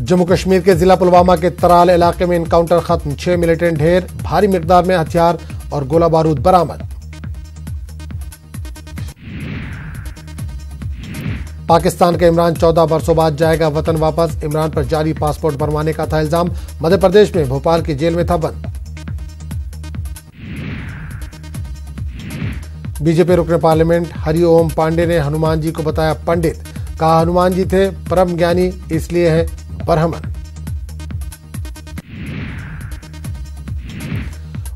जम्मू कश्मीर के जिला पुलवामा के तराल इलाके में इनकाउंटर खत्म, 6 मिलिटेंट ढेर, भारी मिकदार में हथियार और गोला बारूद बरामद। पाकिस्तान के इमरान 14 बरसों बाद जाएगा वतन वापस, इमरान पर जारी पासपोर्ट बनवाने का था इल्जाम, मध्य प्रदेश में भोपाल की जेल में था बंद। बीजेपी रुकने पार्लियामेंट हरिओम पांडे ने हनुमान जी को बताया पंडित, कहा हनुमान जी थे परम ज्ञानी इसलिए है ब्राह्मण।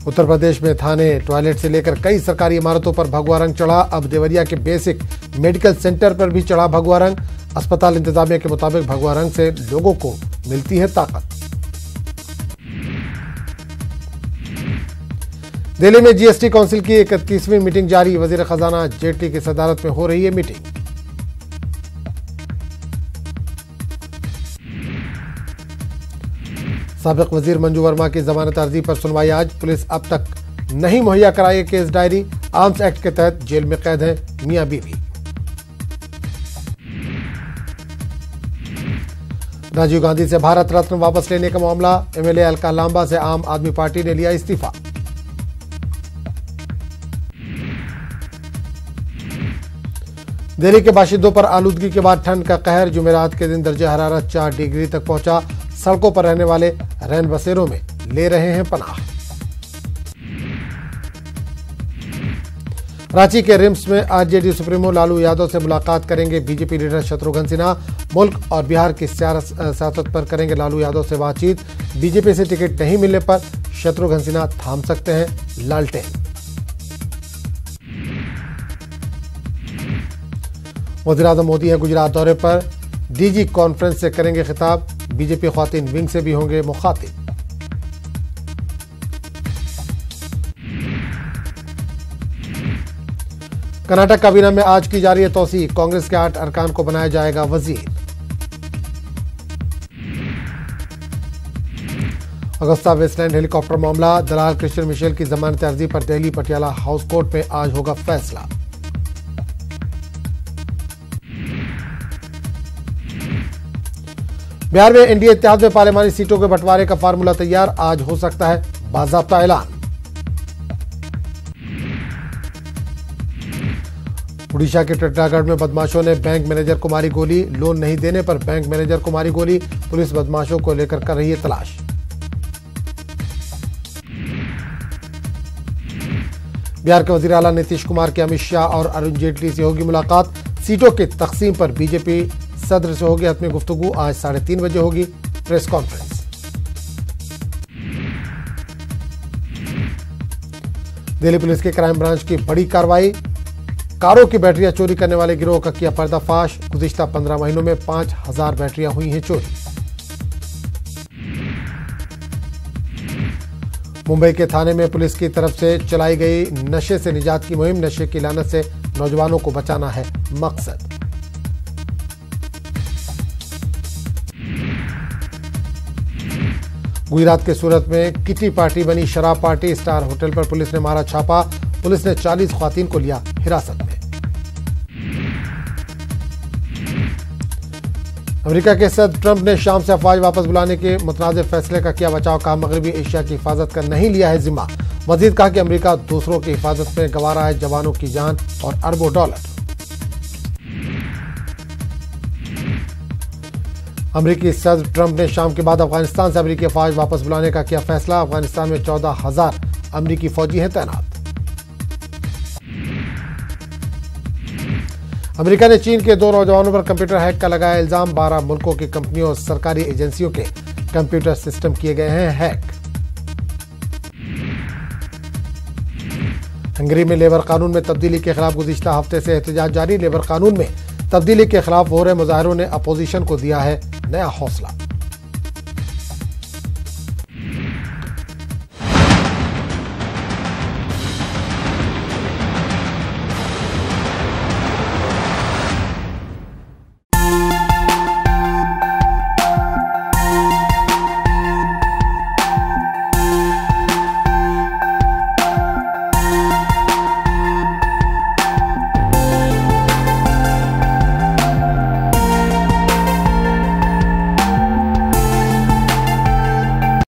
उत्तर प्रदेश में थाने टॉयलेट से लेकर कई सरकारी इमारतों पर भगवा रंग चढ़ा, अब देवरिया के बेसिक मेडिकल सेंटर पर भी चढ़ा भगवा रंग। अस्पताल इंतजामिया के मुताबिक भगवा रंग से लोगों को मिलती है ताकत। दिल्ली में जीएसटी काउंसिल की 31वीं मीटिंग जारी, वजीर खजाना जेटली की सदारत में हो रही है मीटिंग। साबिक वजीर मंजू वर्मा की जमानत अर्जी पर सुनवाई आज, पुलिस अब तक नहीं मुहैया कराई केस डायरी, आर्म्स एक्ट के तहत जेल में कैद है मियां बीवी। राजीव गांधी से भारत रत्न वापस लेने का मामला, एमएलए अलका लांबा से आम आदमी पार्टी ने लिया इस्तीफा। दिल्ली के बाशिंदों पर आलूदगी के बाद ठंड का कहर, जुमेरात के दिन दर्जे हरारत 4 डिग्री तक पहुंचा, सड़कों पर रहने वाले रैन बसेरों में ले रहे हैं पनाह। रांची के रिम्स में आरजेडी सुप्रीमो लालू यादव से मुलाकात करेंगे बीजेपी लीडर शत्रुघ्न सिन्हा, मुल्क और बिहार की सियासत पर करेंगे लालू यादव से बातचीत, बीजेपी से टिकट नहीं मिलने पर शत्रुघ्न सिन्हा थाम सकते हैं लालटेन। वज़ीर-ए-आज़म मोदी हैं गुजरात दौरे पर, डीजी कॉन्फ्रेंस से करेंगे खिताब, बीजेपी ख्वातीन विंग से भी होंगे मुखातिब। कर्नाटक काबीना में आज की जा रही है तौसीए, कांग्रेस के 8 अरकान को बनाया जाएगा वजीर। अगस्ता वेस्टलैंड हेलीकॉप्टर मामला, दलाल क्रिश्चियन मिशेल की जमानत अर्जी पर दिल्ली पटियाला हाउस कोर्ट में आज होगा फैसला। बिहार में एनडीए इत्तेहाद में पार्लियामानी सीटों के बंटवारे का फार्मूला तैयार, आज हो सकता है बाज़ाब्ता ऐलान। उड़ीसा के टिटलागढ़ में बदमाशों ने बैंक मैनेजर को मारी गोली, लोन नहीं देने पर बैंक मैनेजर को मारी गोली, पुलिस बदमाशों को लेकर कर रही है तलाश। बिहार के वजीर आला नीतीश कुमार के अमित शाह और अरुण जेटली से होगी मुलाकात, सीटों की तकसीम पर बीजेपी सदर से होगी हतमी गुफ्तगू, आज 3:30 बजे होगी प्रेस कॉन्फ्रेंस। दिल्ली पुलिस की क्राइम ब्रांच की बड़ी कार्रवाई, कारों की बैटरियां चोरी करने वाले गिरोह का किया पर्दाफाश, गुज़िश्ता 15 महीनों में 5000 बैटरियां हुई हैं चोरी। मुंबई के थाने में पुलिस की तरफ से चलाई गई नशे से निजात की मुहिम, नशे की लानत से नौजवानों को बचाना है मकसद। गुजरात के सूरत में किटी पार्टी बनी शराब पार्टी, स्टार होटल पर पुलिस ने मारा छापा, पुलिस ने 40 ख्वातीन को लिया हिरासत में। अमेरिका के सदर ट्रंप ने शाम से अफवाज वापस बुलाने के मुतनाज़ फैसले का किया बचाव, कहा मगरबी एशिया की हिफाजत का नहीं लिया है जिम्मा, मजीद कहा कि अमेरिका दूसरों की हिफाजत में गंवा रहा है जवानों की जान और अरबों डॉलर। अमेरिकी सदर ट्रंप ने शाम के बाद अफगानिस्तान से अमेरिकी फौज वापस बुलाने का किया फैसला, अफगानिस्तान में 14,000 अमेरिकी फौजी हैं तैनात। अमेरिका ने चीन के 2 नौजवानों पर कंप्यूटर हैक का लगाया इल्जाम, 12 मुल्कों की कंपनियों और सरकारी एजेंसियों के कंप्यूटर सिस्टम किए गए हैं हैक। हंगरी में लेबर कानून में तब्दीली के खिलाफ गुज़िश्ता हफ्ते से एहतजाज जारी, लेबर कानून में तब्दीली के खिलाफ हो रहे मुजाहिरों ने अपोजिशन को दिया है नया हौसला।